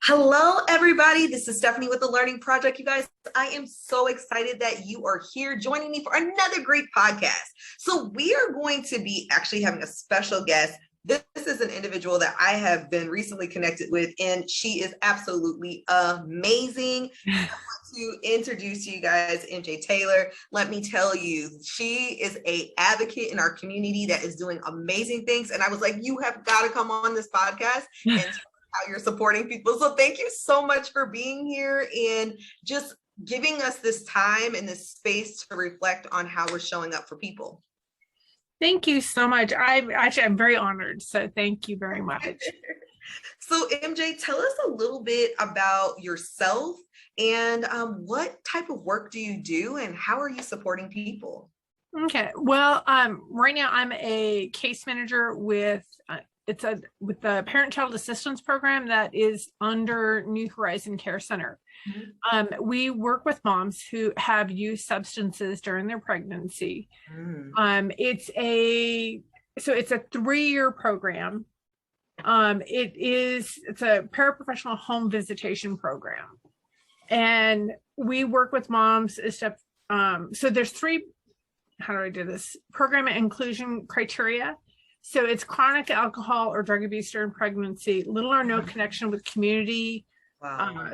Hello, everybody. This is Stephanie with the Learning Project. You guys, I am so excited that you are here joining me for another great podcast. So we are going to be actually having a special guest. This is an individual that I have been recently connected with, and she is absolutely amazing. I want to introduce you guys Mtaylor. Let me tell you, she is an advocate in our community that is doing amazing things. And I was like, you have got to come on this podcast and how you're supporting people. So thank you so much for being here and just giving us this time and this space to reflect on how we're showing up for people. Thank you so much. I'm very honored. So thank you very much. So MJ, tell us a little bit about yourself and what type of work do you do and how are you supporting people? Okay. Well, right now I'm a case manager with the Parent-Child Assistance Program that is under New Horizon Care Center. Mm-hmm. We work with moms who have used substances during their pregnancy. It's a 3-year program. It's a paraprofessional home visitation program, and we work with moms. So there's 3. How do I do this? Program inclusion criteria. So it's chronic alcohol or drug abuse during pregnancy, little or no connection with community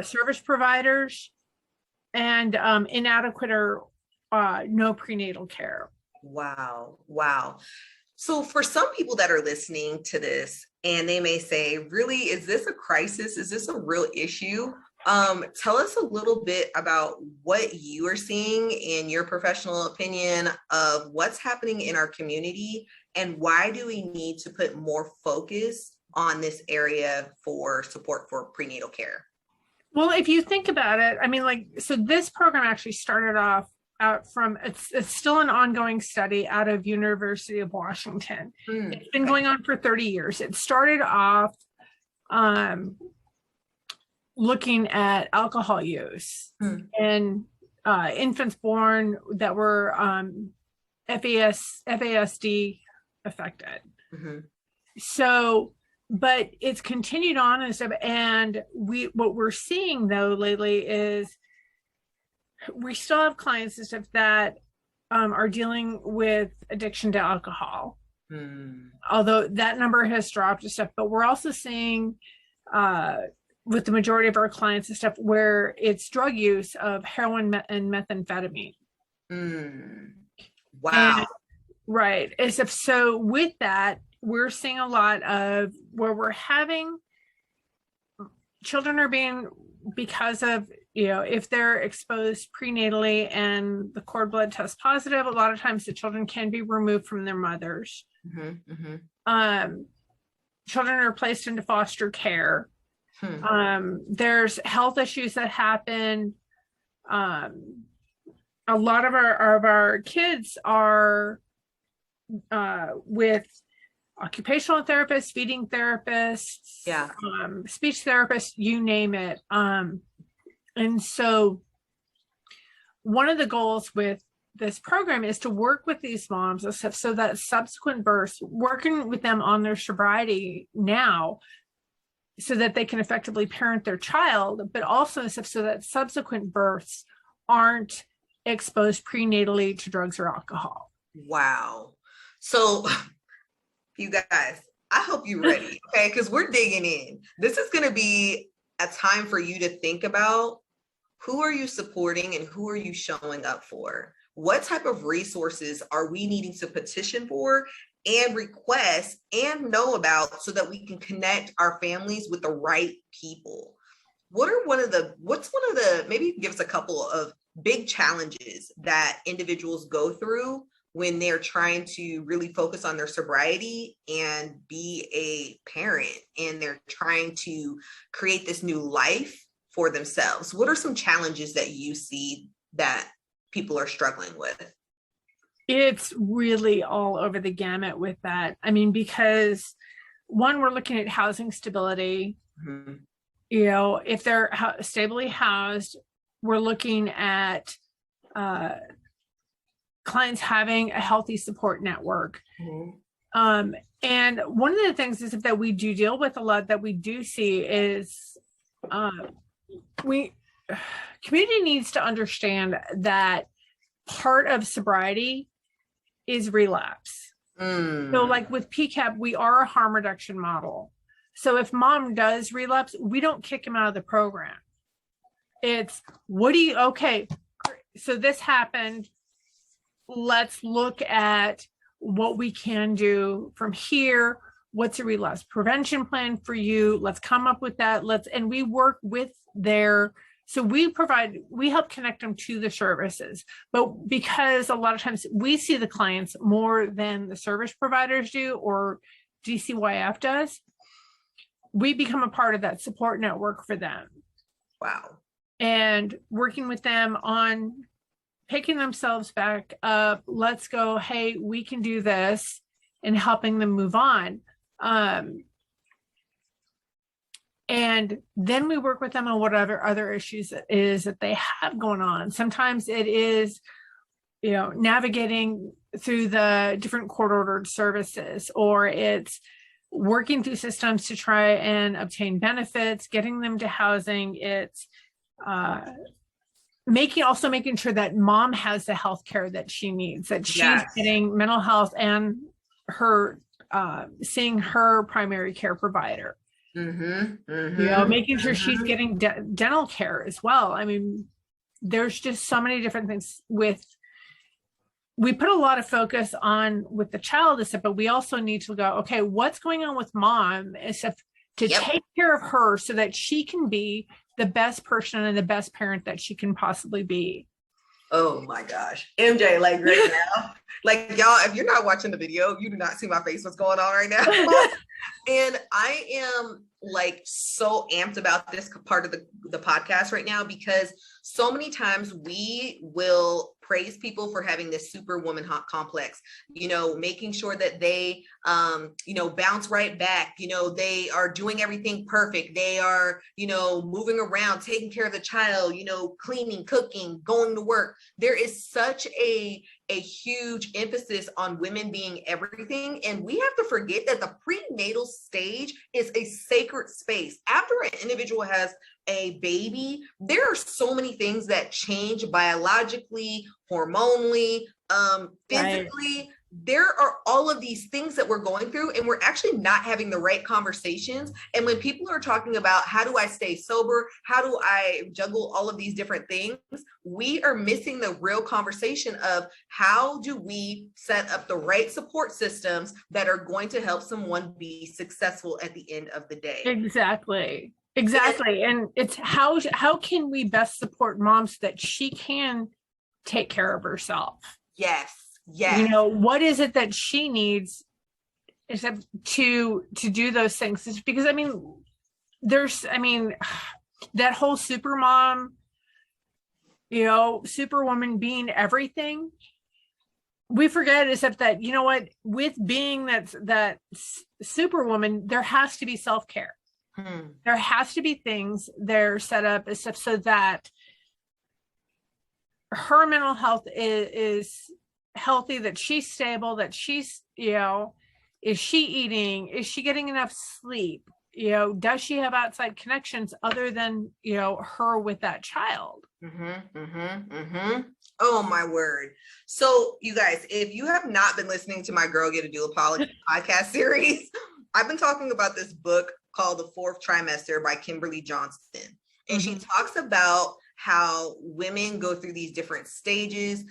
service providers, and inadequate or no prenatal care. Wow. So for some people that are listening to this and they may say, really, is this a crisis? Is this a real issue? Tell us a little bit about what you are seeing in your professional opinion of what's happening in our community and why do we need to put more focus on this area for support for prenatal care? Well, if you think about it, I mean, so this program actually started off out from, it's still an ongoing study out of University of Washington. It's been going on for 30 years. It started off looking at alcohol use and infants born that were FASD affected. So, but it's continued on and stuff. And what we're seeing though lately is we still have clients and stuff that are dealing with addiction to alcohol. Although that number has dropped and stuff, but we're also seeing with the majority of our clients and stuff where it's drug use of heroin and methamphetamine. Wow. And, right. So with that, we're seeing a lot of where we're having children are being, because of, if they're exposed prenatally and the cord blood tests positive, a lot of times the children can be removed from their mothers. Children are placed into foster care. There's health issues that happen. A lot of our kids are with occupational therapists, feeding therapists, speech therapists, you name it. And so one of the goals with this program is to work with these moms and stuff so that subsequent births, working with them on their sobriety now, so that they can effectively parent their child, but also so that subsequent births aren't exposed prenatally to drugs or alcohol. Wow. So you guys, I hope you're ready, okay? Because we're digging in. This is going to be a time for you to think about who are you supporting and who are you showing up for? What type of resources are we needing to petition for and request and know about so that we can connect our families with the right people? What's one of the, maybe you can give us a couple of big challenges that individuals go through when they're trying to really focus on their sobriety and be a parent and they're trying to create this new life for themselves? What are some challenges that you see that people are struggling with? It's really all over the gamut with that. I mean, because one, we're looking at housing stability. If they're stably housed, we're looking at clients having a healthy support network. And one of the things is that we do deal with a lot that we do see is we community needs to understand that part of sobriety is relapse. So like with PCAP, we are a harm reduction model. So if mom does relapse, we don't kick him out of the program. It's okay, so this happened. Let's look at what we can do from here. What's a relapse prevention plan for you? Let's come up with that. And we work with so we help connect them to the services, but because a lot of times we see the clients more than the service providers do or DCYF does, we become a part of that support network for them. Wow. And working with them on picking themselves back up. Let's go, hey, we can do this, and helping them move on. And then we work with them on whatever other issues it is that they have going on. Sometimes it is, navigating through the different court-ordered services, or it's working through systems to try and obtain benefits, getting them to housing. It's making sure that mom has the health care that she needs, that she's getting mental health and her seeing her primary care provider. Making sure she's getting dental care as well. I mean, there's just so many different things we put a lot of focus on with the child, but we also need to go, okay, what's going on with mom to take care of her so that she can be the best person and the best parent that she can possibly be. Oh my gosh. MJ, like right now, like y'all, if you're not watching the video, you do not see my face, what's going on right now. And I am like so amped about this part of the podcast right now, because so many times we will praise people for having this superwoman complex, making sure that they, bounce right back. They are doing everything perfect. They are, moving around, taking care of the child, cleaning, cooking, going to work. There is such a huge emphasis on women being everything. And we have to forget that the prenatal stage is a sacred space. After an individual has a baby, there are so many things that change biologically, hormonally, physically. Right. There are all of these things that we're going through, and we're actually not having the right conversations. And when people are talking about how do I stay sober, how do I juggle all of these different things, we are missing the real conversation of how do we set up the right support systems that are going to help someone be successful at the end of the day. Exactly. And it's how can we best support mom so that she can take care of herself? Yes. What is it that she needs to do those things? It's because that whole super mom, superwoman being everything, we forget that with being that superwoman, there has to be self-care. There has to be things there set up so that her mental health is healthy, that she's stable, that she's, is she eating? Is she getting enough sleep? Does she have outside connections other than, her with that child? Oh my word. So you guys, if you have not been listening to my Girl Get a Deal podcast series, I've been talking about this book called The Fourth Trimester by Kimberly Johnston. And she talks about how women go through these different stages.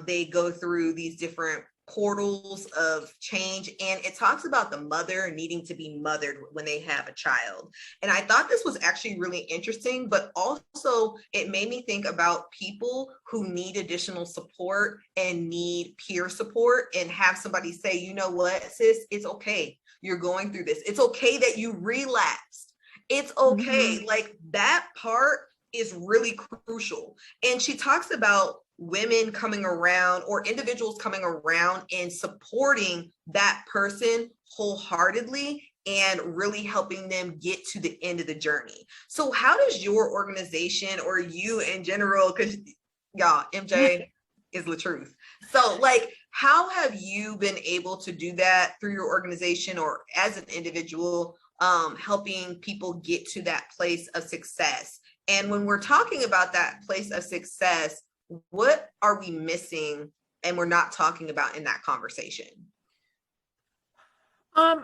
They go through these different portals of change. And it talks about the mother needing to be mothered when they have a child. And I thought this was actually really interesting, but also it made me think about people who need additional support and need peer support, and have somebody say, you know what, sis, it's okay. You're going through this. It's okay that you relapsed. It's okay. Like that part is really crucial. And she talks about women coming around, or individuals coming around and supporting that person wholeheartedly and really helping them get to the end of the journey. So how does your organization, or you in general, because y'all, MJ is the truth. So like, how have you been able to do that through your organization or as an individual? helping people get to that place of success. And when we're talking about that place of success, what are we missing and we're not talking about in that conversation? I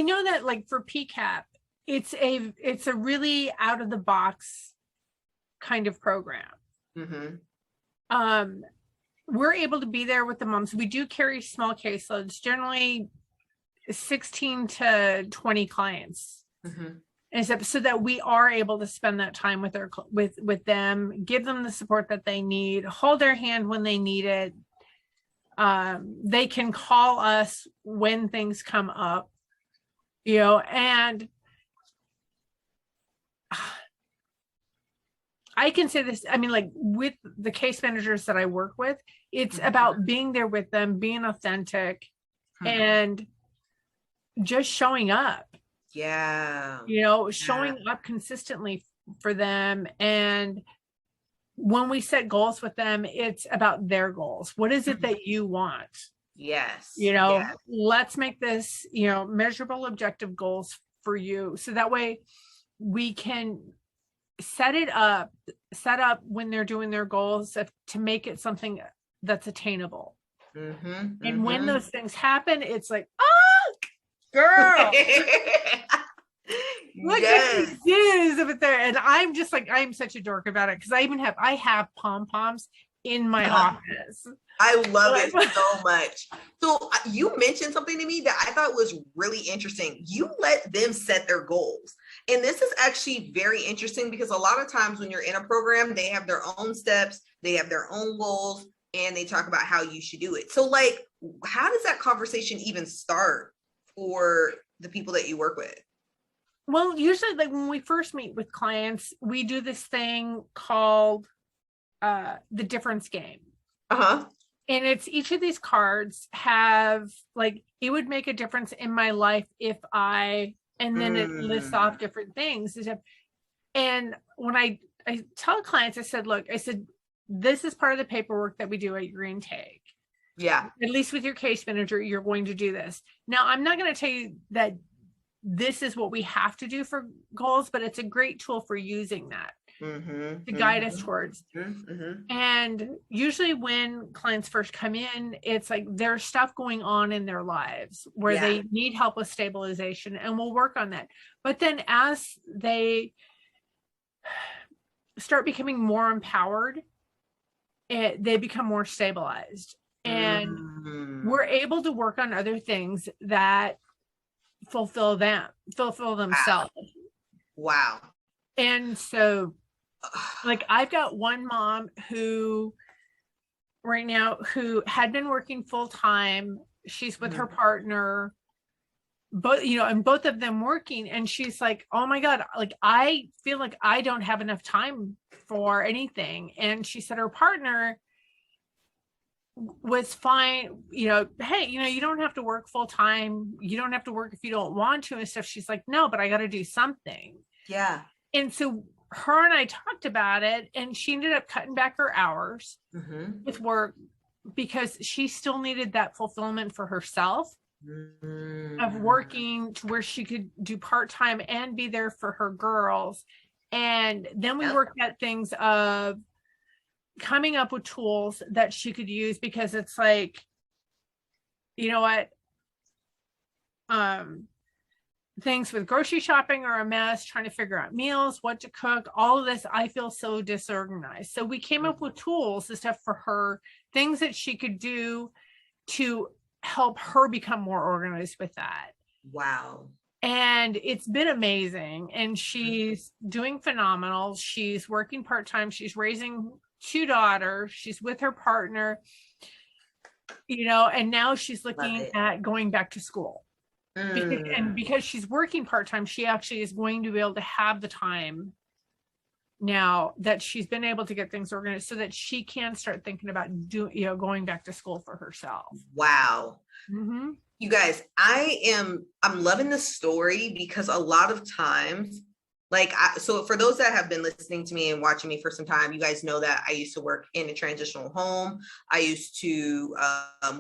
know that like for PCAP, it's a really out of the box kind of program. Mm-hmm. We're able to be there with the moms. We do carry small caseloads, generally 16 to 20 clients. Mm-hmm. And so that we are able to spend that time with them, give them the support that they need, hold their hand when they need it. They can call us when things come up, and I can say this, I mean, like with the case managers that I work with, it's about being there with them, being authentic, and just showing up. Yeah. Showing up consistently for them. And when we set goals with them, it's about their goals. What is it that you want? Yes. Let's make this, measurable objective goals for you. So that way we can set up when they're doing their goals to make it something that's attainable. And when those things happen, it's like, oh, girl, look at these dudes over there. And I'm just like, I'm such a dork about it because I have pom-poms in my office. I love it so much. So you mentioned something to me that I thought was really interesting. You let them set their goals. And this is actually very interesting because a lot of times when you're in a program, they have their own steps, they have their own goals, and they talk about how you should do it. So like, how does that conversation even start for the people that you work with? Well, usually like when we first meet with clients, we do this thing called the difference game. And it's each of these cards have like, it would make a difference in my life if and then it lists off different things. And when I tell clients, I said, this is part of the paperwork that we do at your intake. Yeah. At least with your case manager, you're going to do this. Now, I'm not going to tell you that this is what we have to do for goals, but it's a great tool for using that to guide us towards. And usually when clients first come in, it's like there's stuff going on in their lives where they need help with stabilization, and we'll work on that. But then as they start becoming more empowered, they become more stabilized, and we're able to work on other things that fulfill themselves. Wow. And so like I've got one mom who right now who had been working full-time. She's with her partner, but and both of them working, and she's like, oh my God, like I feel like I don't have enough time for anything. And she said her partner was fine, hey, you don't have to work full-time, you don't have to work if you don't want to and stuff. She's like, no, but I got to do something. Yeah. And so her and I talked about it, and she ended up cutting back her hours with work because she still needed that fulfillment for herself of working to where she could do part-time and be there for her girls. And then we worked at things of coming up with tools that she could use, because it's like, things with grocery shopping are a mess, trying to figure out meals, what to cook, all of this. I feel so disorganized. So we came up with tools and stuff for her, things that she could do to help her become more organized with that. Wow. And it's been amazing. And she's doing phenomenal. She's working part-time. She's raising 2 daughters. She's with her partner, and now she's looking at going back to school. Because she's working part-time, she actually is going to be able to have the time now that she's been able to get things organized so that she can start thinking about going back to school for herself. Wow. You guys, I'm loving this story because a lot of times Like, so for those that have been listening to me and watching me for some time, you guys know that I used to work in a transitional home. I used to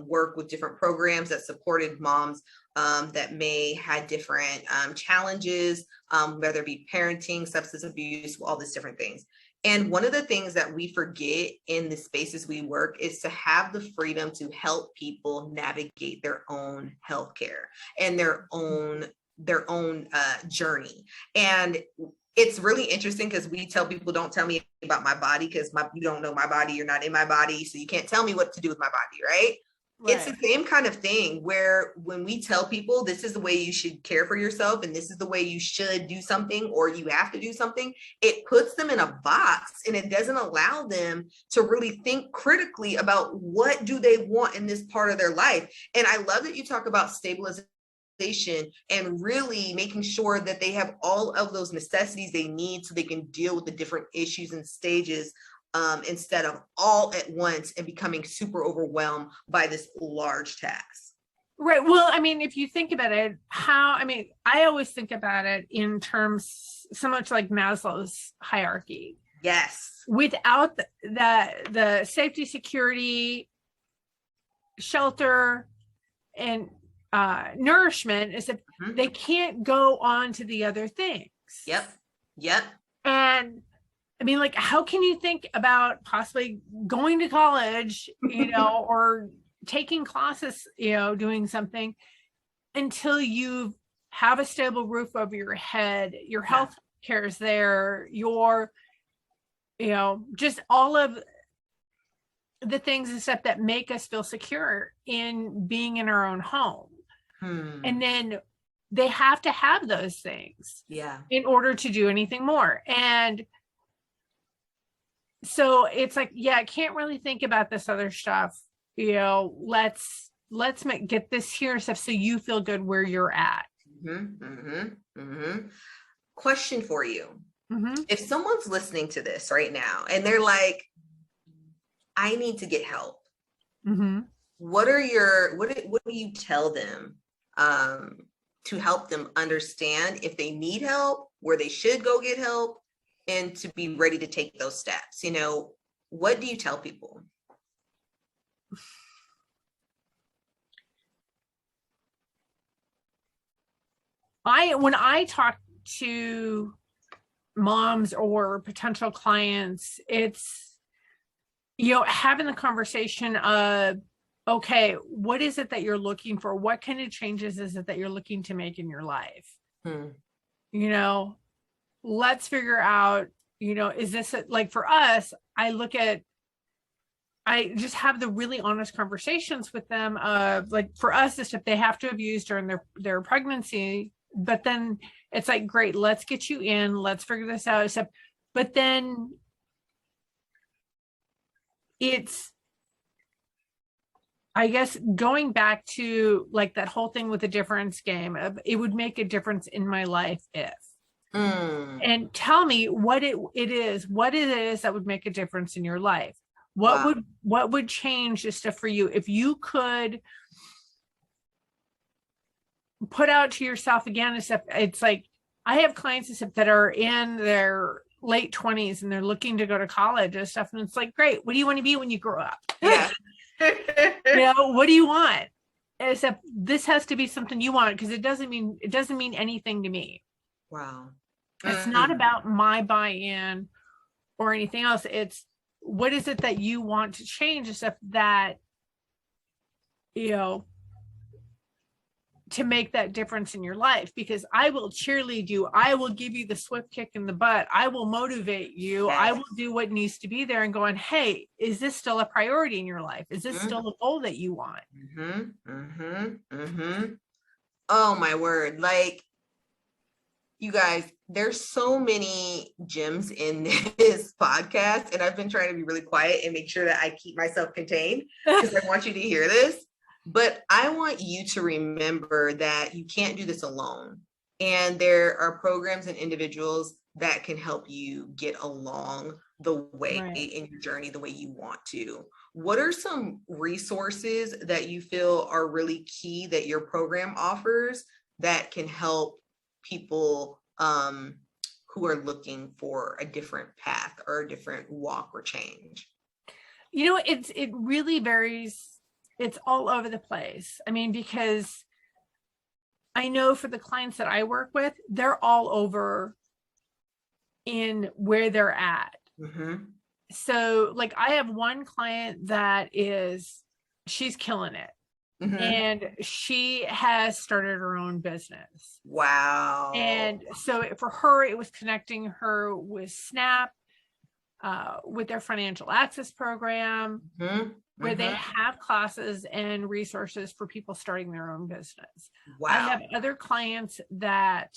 work with different programs that supported moms that may had different challenges, whether it be parenting, substance abuse, all these different things. And one of the things that we forget in the spaces we work is to have the freedom to help people navigate their own healthcare and their own journey. And it's really interesting because we tell people, don't tell me about my body because you don't know my body, you're not in my body, so you can't tell me what to do with my body, right? It's the same kind of thing where when we tell people this is the way you should care for yourself and this is the way you should do something or you have to do something, it puts them in a box and it doesn't allow them to really think critically about what do they want in this part of their life. And I love that you talk about stabilization and really making sure that they have all of those necessities they need so they can deal with the different issues and stages instead of all at once and becoming super overwhelmed by this large task. Right. Well, I mean, if you think about it, I always think about it in terms so much like Maslow's hierarchy. Yes. Without the safety, security, shelter, and nourishment, is that they can't go on to the other things. Yep. And I mean, like, how can you think about possibly going to college, or taking classes, doing something until you have a stable roof over your head, your health care is there, your, just all of the things and stuff that make us feel secure in being in our own home. And then they have to have those things in order to do anything more. And so it's like, I can't really think about this other stuff. Let's get this here stuff so you feel good where you're at. Question for you. If someone's listening to this right now and they're like, I need to get help. What do you tell them to help them understand if they need help, where they should go get help, and to be ready to take those steps? What do you tell people? When I talk to moms or potential clients, it's, having the conversation of, okay, what is it that you're looking for? What kind of changes is it that you're looking to make in your life? Let's figure out, is this like for us, I just have the really honest conversations with them of, like, for us, this stuff they have to have used during their pregnancy, but then it's like, great, let's get you in, let's figure this out. Except, but then it's, I guess, going back to like that whole thing with the difference game of, it would make a difference in my life if, and tell me what it is that would make a difference in your life. What would change this stuff for you if you could put out to yourself again and stuff? It's like, I have clients and stuff that are in their late 20s and they're looking to go to college and stuff, and it's like, great, what do you want to be when you grow up? What do you want? Except this has to be something you want, because it doesn't mean anything to me. Wow. It's not about my buy-in or anything else. It's, what is it that you want to change, and stuff that, to make that difference in your life? Because I will cheerlead you. I will give you the swift kick in the butt. I will motivate you. I will do what needs to be there, and going, hey, is this still a priority in your life? Is this still a goal that you want? Oh my word. Like, you guys, there's so many gems in this podcast, and I've been trying to be really quiet and make sure that I keep myself contained because I want you to hear this. But I want you to remember that you can't do this alone. And there are programs and individuals that can help you get along the way in your journey the way you want to. What are some resources that you feel are really key that your program offers that can help people who are looking for a different path or a different walk or change? It really varies. It's all over the place. I mean, because I know for the clients that I work with, they're all over in where they're at. Mm-hmm. So like I have one client that she's killing it. Mm-hmm. And she has started her own business. Wow. And so for her, it was connecting her with SNAP, with their financial access program, mm-hmm. where they have classes and resources for people starting their own business. Wow. I have other clients that,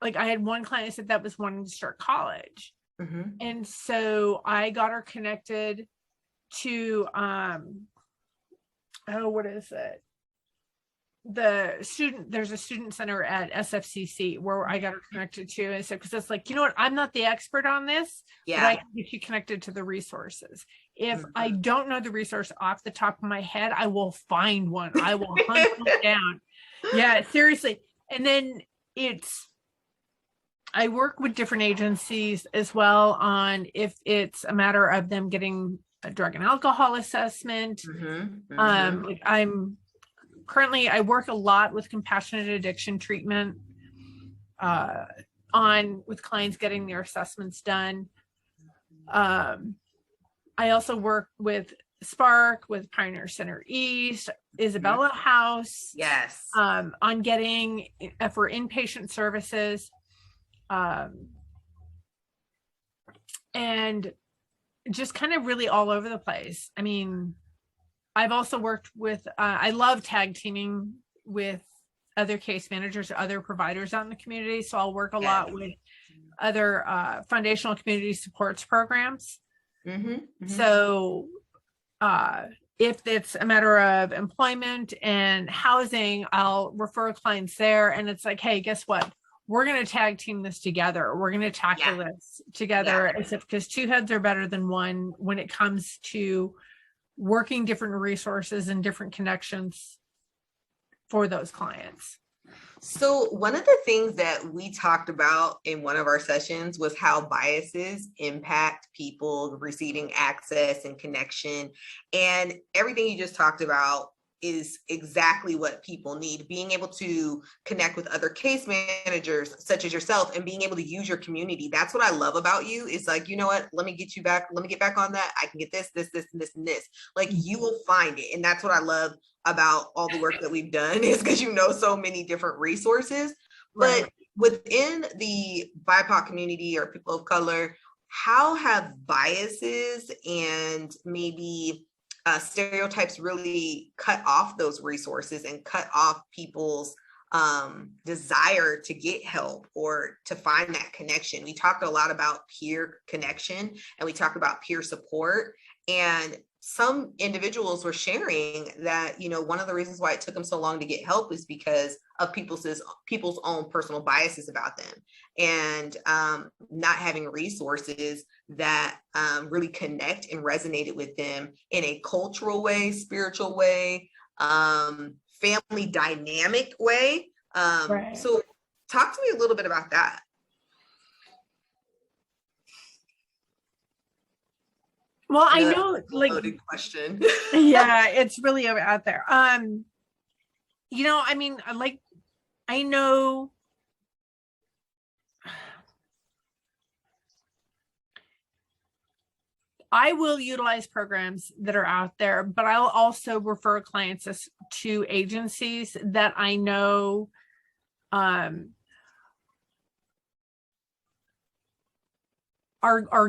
like I had one client said that was wanting to start college. Mm-hmm. And so I got her connected to, what is it? There's a student center at SFCC where I got her connected to. And so, because it's like, you know what, I'm not the expert on this, but I can get you connected to the resources. If I don't know the resource off the top of my head, I will find one. I will hunt it down. Yeah, seriously. And then I work with different agencies as well on if it's a matter of them getting a drug and alcohol assessment. Mm-hmm. Mm-hmm. Like I work a lot with compassionate addiction treatment with clients getting their assessments done. I also work with Spark, with Pioneer Center East, Isabella House. Yes. On getting for inpatient services. And just kind of really all over the place. I mean, I've also worked with, I love tag teaming with other case managers or other providers out in the community. So I'll work a lot with other foundational community supports programs. Mm-hmm, mm-hmm. So if it's a matter of employment and housing, I'll refer clients there. And it's like, hey, guess what? We're going to tag team this together. We're going to tackle this together, except because two heads are better than one when it comes to working different resources and different connections for those clients. So one of the things that we talked about in one of our sessions was how biases impact people receiving access and connection. And everything you just talked about is exactly what people need. Being able to connect with other case managers such as yourself and being able to use your community. That's what I love about you, is like, you know what, let me get back on that. I can get this, and this. Like you will find it. And that's what I love about all the work that we've done, is because you know so many different resources. Right. But within the BIPOC community or people of color, how have biases and maybe stereotypes really cut off those resources and cut off people's desire to get help or to find that connection? We talked a lot about peer connection and we talked about peer support, and some individuals were sharing that, you know, one of the reasons why it took them so long to get help is because of people's own personal biases about them, and not having resources that really connect and resonated with them in a cultural way, spiritual way, family dynamic way. Right. So talk to me a little bit about that. Well, I know, like, loaded question. Yeah, it's really out there. You know, I mean, I know I will utilize programs that are out there, but I'll also refer clients to agencies that I know are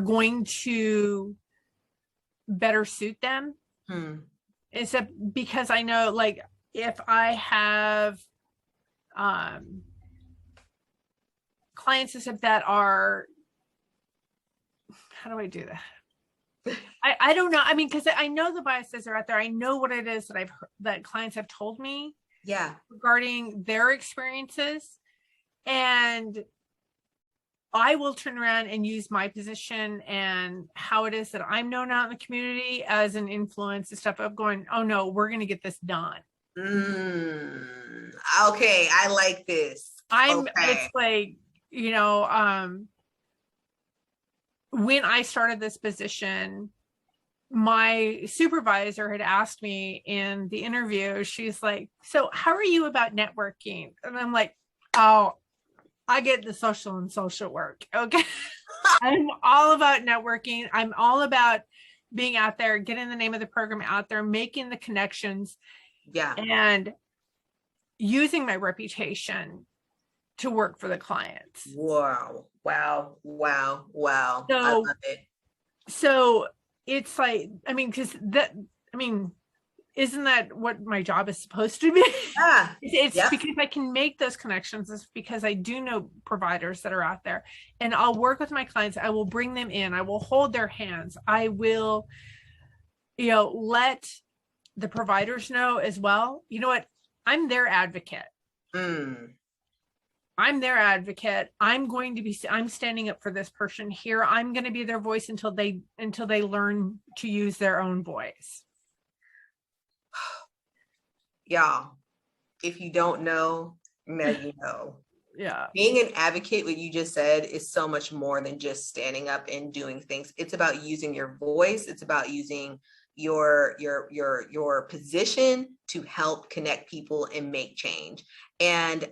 going to better suit them. Except because I know, like, if I have clients that are, how do I do that? I don't know. I mean, because I know the biases are out there. I know what it is that clients have told me regarding their experiences, and I will turn around and use my position and how it is that I'm known out in the community as an influence and stuff of going, oh no, we're going to get this done. Okay, I like this. It's like, when I started this position, my supervisor had asked me in the interview, she's like, so how are you about networking? And I'm like, oh, I get the social and social work. Okay. I'm all about networking. I'm all about being out there, getting the name of the program out there, making the connections. Yeah. And using my reputation to work for the clients. Wow. Wow. Wow. Wow. So, I love it. So it's like, isn't that what my job is supposed to be? Yeah. It's because I can make those connections. It's because I do know providers that are out there, and I'll work with my clients. I will bring them in. I will hold their hands. I will, let the providers know as well. You know what? I'm their advocate. I'm their advocate. I'm standing up for this person here. I'm going to be their voice until they learn to use their own voice. Y'all, if you don't know, now you know. Yeah. Being an advocate, what you just said, is so much more than just standing up and doing things. It's about using your voice. It's about using your position to help connect people and make change. And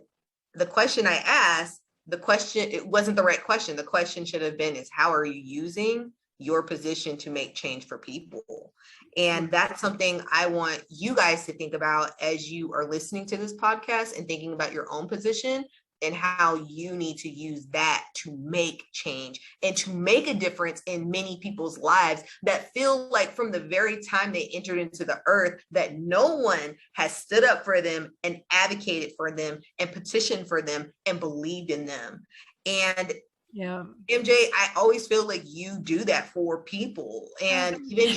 the question I asked, it wasn't the right question. The question should have been, is how are you using your position to make change for people? And that's something I want you guys to think about as you are listening to this podcast and thinking about your own position and how you need to use that to make change and to make a difference in many people's lives that feel like from the very time they entered into the earth that no one has stood up for them and advocated for them and petitioned for them and believed in them. And yeah, MJ, I always feel like you do that for people. And even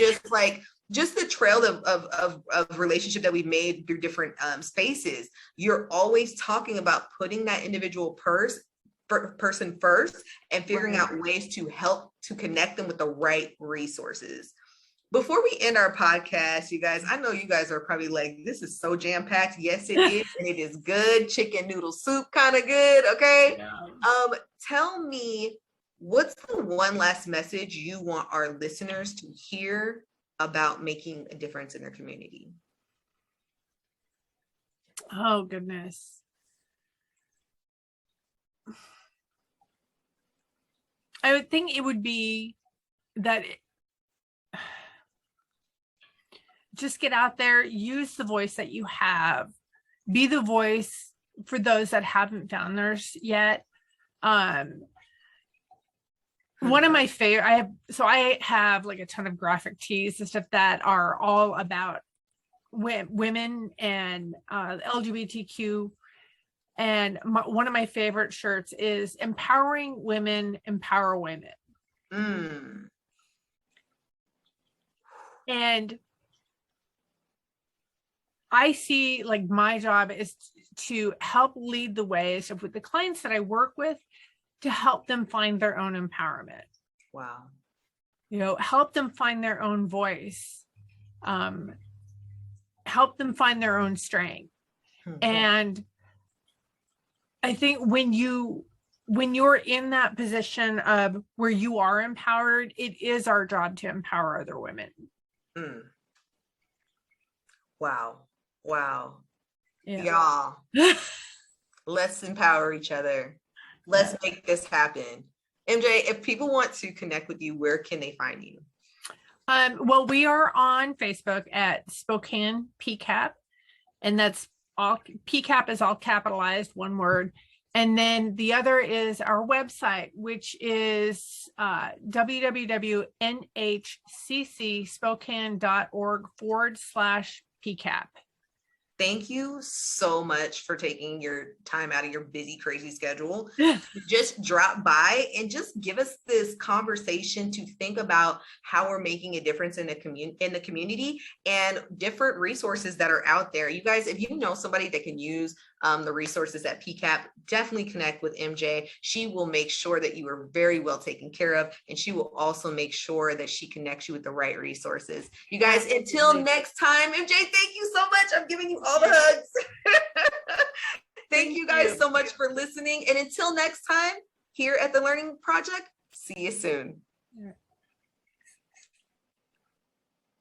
just the trail of relationship that we've made through different spaces, you're always talking about putting that individual person first and figuring out ways to help to connect them with the right resources. Before we end our podcast, you guys, I know you guys are probably like, this is so jam-packed. Yes, it is. And it is good. Chicken noodle soup kind of good. Okay. Yeah. Tell me, what's the one last message you want our listeners to hear about making a difference in their community? Oh, goodness. I would think it would be that just get out there, use the voice that you have, be the voice for those that haven't found theirs yet. One of my favorite, I have like a ton of graphic tees and stuff that are all about women and LGBTQ. And one of my favorite shirts is "Empowering Women, Empower Women." And I see like my job is to help lead the way. So with the clients that I work with, to help them find their own empowerment. Wow. Help them find their own voice, help them find their own strength. And I think when you're in that position of where you are empowered, it is our job to empower other women. Wow. Yeah. Y'all, let's empower each other. Let's make this happen. MJ, if people want to connect with you, where can they find you? Well, we are on Facebook at Spokane PCAP, and that's all. PCAP is all capitalized, one word. And then the other is our website, which is www.nhccspokane.org/PCAP. Thank you so much for taking your time out of your busy, crazy schedule to just drop by and just give us this conversation to think about how we're making a difference in the community and different resources that are out there. You guys, if you know somebody that can use the resources at PCAP, definitely connect with MJ. She will make sure that you are very well taken care of, and she will also make sure that she connects you with the right resources. You guys, until next time, MJ, thank you so much. I'm giving you all the hugs. Thank you guys so much for listening. And until next time, here at the Learning Project, see you soon.